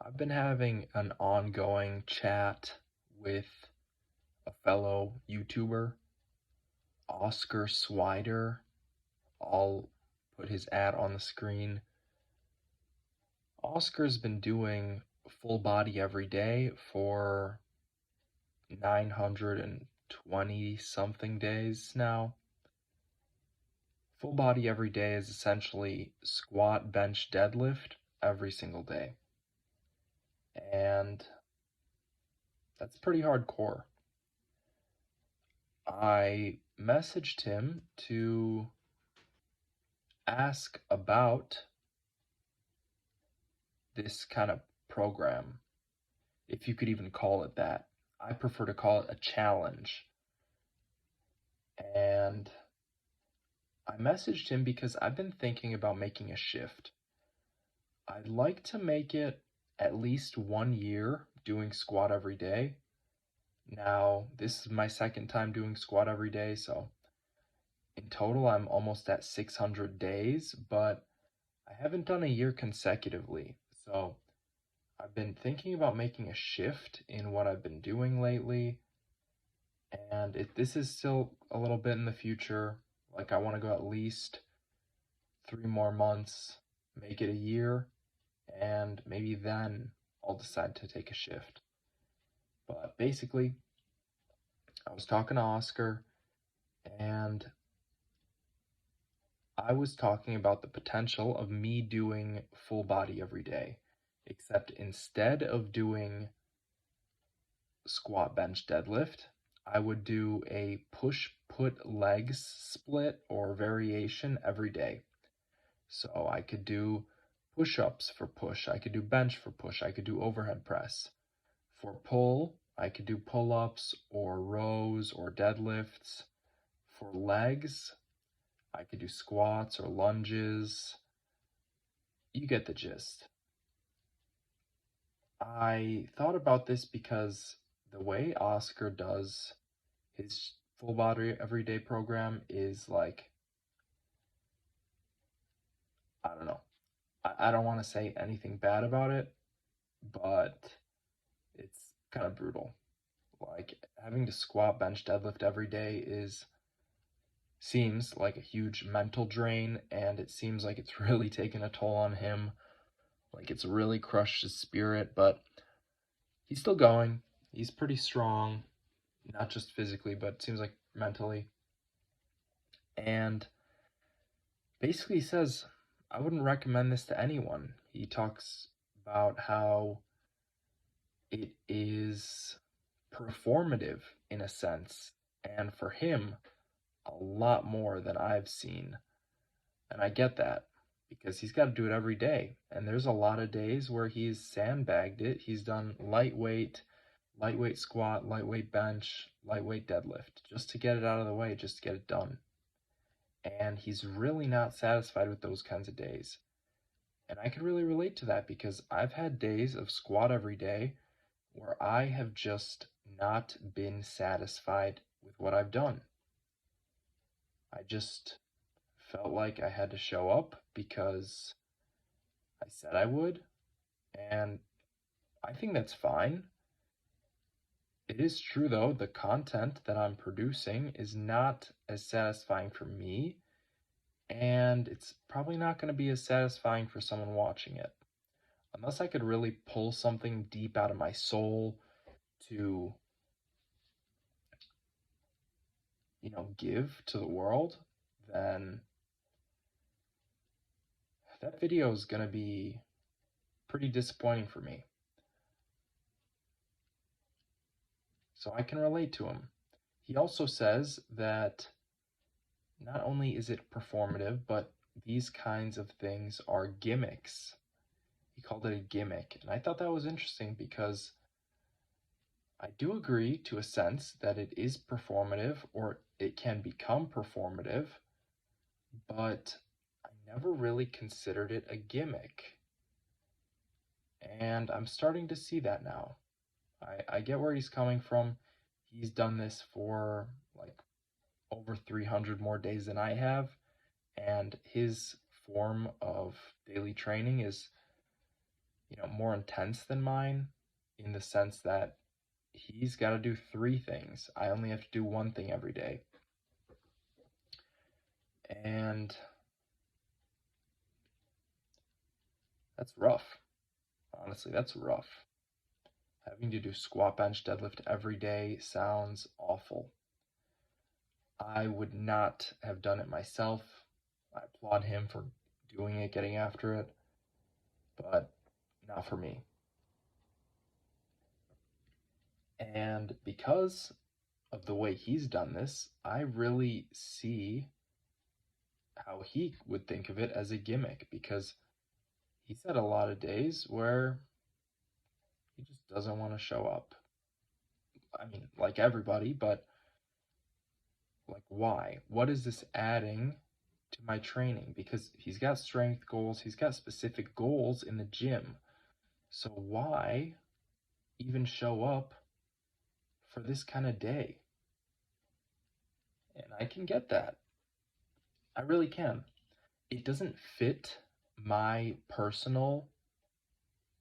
I've been having an ongoing chat with a fellow YouTuber, Oscar Swider. I'll put his ad on the screen. Oscar's been doing full body every day for 920 something days now. Full body every day is essentially squat, bench, deadlift every single day. And that's pretty hardcore. I messaged him to ask about this kind of program, if you could even call it that. I prefer to call it a challenge. And I messaged him because I've been thinking about making a shift. I'd like to make it at least 1 year doing squat every day. Now, this is my second time doing squat every day, so in total I'm almost at 600 days, but I haven't done a year consecutively. So I've been thinking about making a shift in what I've been doing lately, and this is still a little bit in the future. Like, I want to go at least 3 more months, make it a year, and maybe then I'll decide to take a shift. But basically, I was talking to Oscar, and I was talking about the potential of me doing full body every day, except instead of doing squat, bench, deadlift, I would do a push put legs split or variation every day. So I could do push ups for push, I could do bench for push, I could do overhead press. For pull, I could do pull ups or rows or deadlifts. For legs, I could do squats or lunges. You get the gist. I thought about this because the way Oscar does his full body everyday program is like, I don't know. I don't want to say anything bad about it, but it's kind of brutal. Like, having to squat, bench, deadlift every day seems like a huge mental drain, and it seems like it's really taken a toll on him. Like, it's really crushed his spirit, but he's still going. He's pretty strong, not just physically, but it seems like mentally. And basically, he says, I wouldn't recommend this to anyone. He talks about how it is performative in a sense, and for him, a lot more than I've seen. And I get that because he's got to do it every day. And there's a lot of days where he's sandbagged it. He's done lightweight squat, lightweight bench, lightweight deadlift just to get it out of the way, just to get it done. And he's really not satisfied with those kinds of days. And I can really relate to that because I've had days of squat every day where I have just not been satisfied with what I've done. I just felt like I had to show up because I said I would, and I think that's fine. It is true, though, the content that I'm producing is not as satisfying for me, and it's probably not going to be as satisfying for someone watching it. Unless I could really pull something deep out of my soul to, give to the world, then that video is going to be pretty disappointing for me. So I can relate to him. He also says that not only is it performative, but these kinds of things are gimmicks. He called it a gimmick. And I thought that was interesting because I do agree to a sense that it is performative or it can become performative, but I never really considered it a gimmick. And I'm starting to see that now. I get where he's coming from. He's done this for like over 300 more days than I have, and his form of daily training is, more intense than mine in the sense that he's got to do 3 things. I only have to do 1 thing every day. And that's rough. Honestly, that's rough. Having to do squat, bench, deadlift every day sounds awful. I would not have done it myself. I applaud him for doing it, getting after it, but not for me. And because of the way he's done this, I really see how he would think of it as a gimmick, because he's had a lot of days where he just doesn't want to show up. I mean, like everybody, but like, why? What is this adding to my training? Because he's got strength goals, he's got specific goals in the gym. So why even show up for this kind of day? And I can get that. I really can. It doesn't fit my personal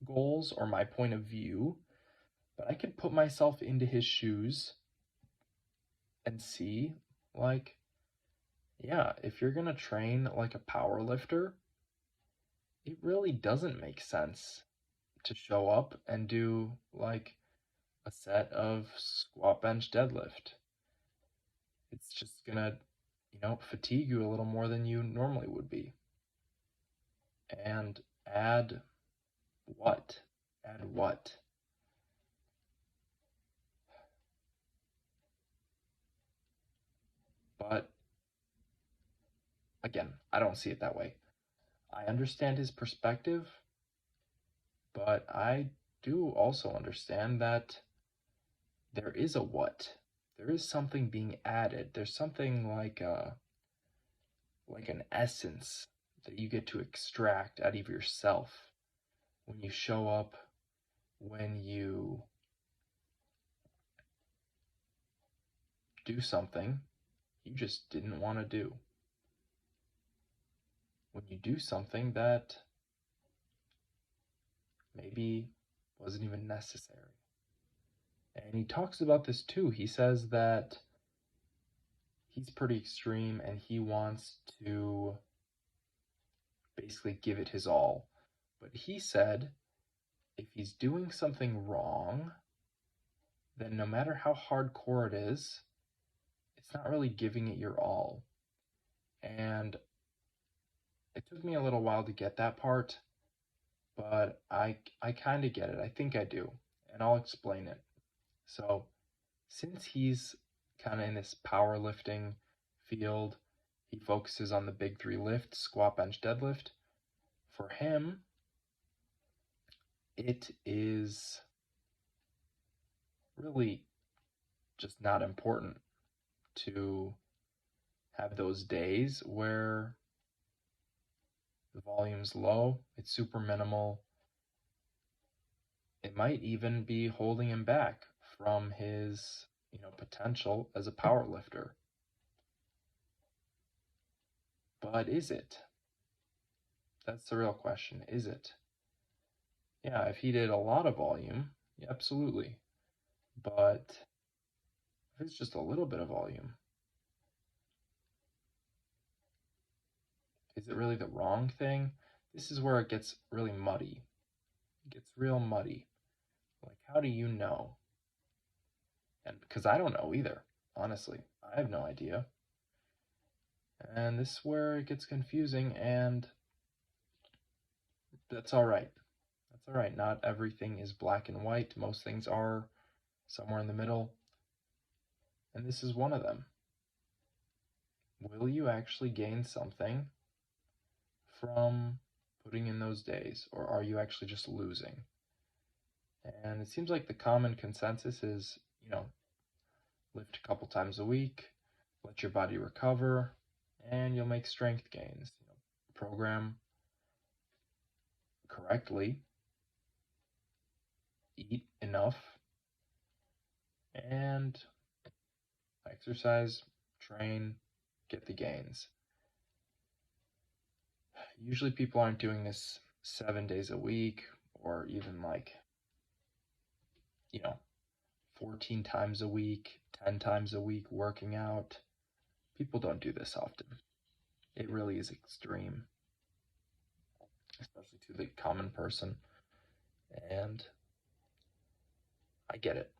goals or my point of view, but I could put myself into his shoes and see, like, yeah, if you're gonna train like a power lifter, it really doesn't make sense to show up and do like a set of squat, bench, deadlift. It's just gonna, fatigue you a little more than you normally would be. And add what? Add what? But again, I don't see it that way. I understand his perspective, but I do also understand that there is a what. There is something being added. There's something like an essence that you get to extract out of yourself when you show up, when you do something you just didn't want to do. When you do something that maybe wasn't even necessary. And he talks about this too. He says that he's pretty extreme and he wants to basically give it his all. But he said if he's doing something wrong, then no matter how hardcore it is, it's not really giving it your all. And it took me a little while to get that part, but I kind of get it. I think I do, and I'll explain it. So, since he's kind of in this powerlifting field, he focuses on the big 3 lifts: squat, bench, deadlift. For him, it is really just not important to have those days where the volume's low, it's super minimal. It might even be holding him back from his, potential as a power lifter. But is it? That's the real question. Is it? Yeah, if he did a lot of volume, yeah, absolutely. But if it's just a little bit of volume, is it really the wrong thing? This is where it gets really muddy. It gets real muddy. Like, how do you know? And because I don't know either, honestly. I have no idea. And this is where it gets confusing, and that's all right. That's all right. Not everything is black and white. Most things are somewhere in the middle. And this is one of them. Will you actually gain something from putting in those days, or are you actually just losing? And it seems like the common consensus is, lift a couple times a week, let your body recover, and you'll make strength gains. Program correctly, eat enough, and exercise, train, get the gains. Usually people aren't doing this 7 days a week or even like, 14 times a week, 10 times a week working out. People don't do this often. It really is extreme, especially to the common person. And I get it.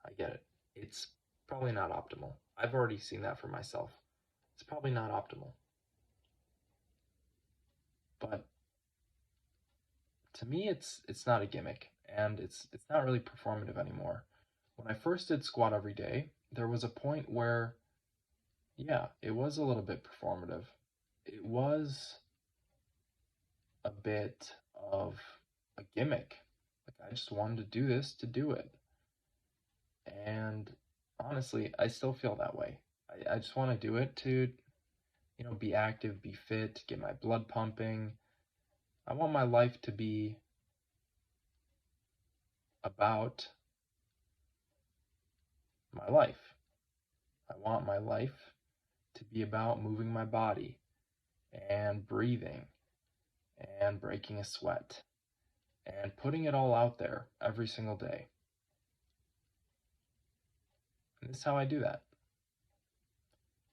I get it. It's probably not optimal. I've already seen that for myself. It's probably not optimal. But to me it's not a gimmick, and it's not really performative anymore. When I first did squat every day, there was a point where yeah, it was a little bit performative. It was a bit of a gimmick. Like I just wanted to do this to do it. And honestly, I still feel that way. I just want to do it to, be active, be fit, get my blood pumping. I want my life to be about my life. I want my life to be about moving my body and breathing and breaking a sweat and putting it all out there every single day. And this is how I do that.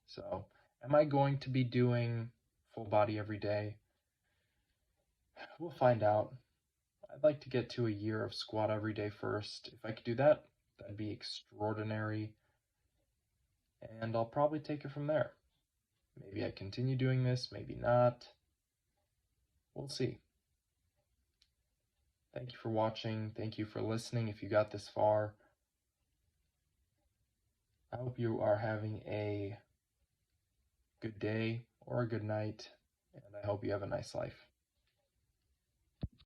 So, am I going to be doing full body every day? We'll find out. I'd like to get to a year of squat every day first. If I could do that, that'd be extraordinary. And I'll probably take it from there. Maybe I continue doing this, maybe not. We'll see. Thank you for watching. Thank you for listening if you got this far. I hope you are having a good day or a good night, and I hope you have a nice life.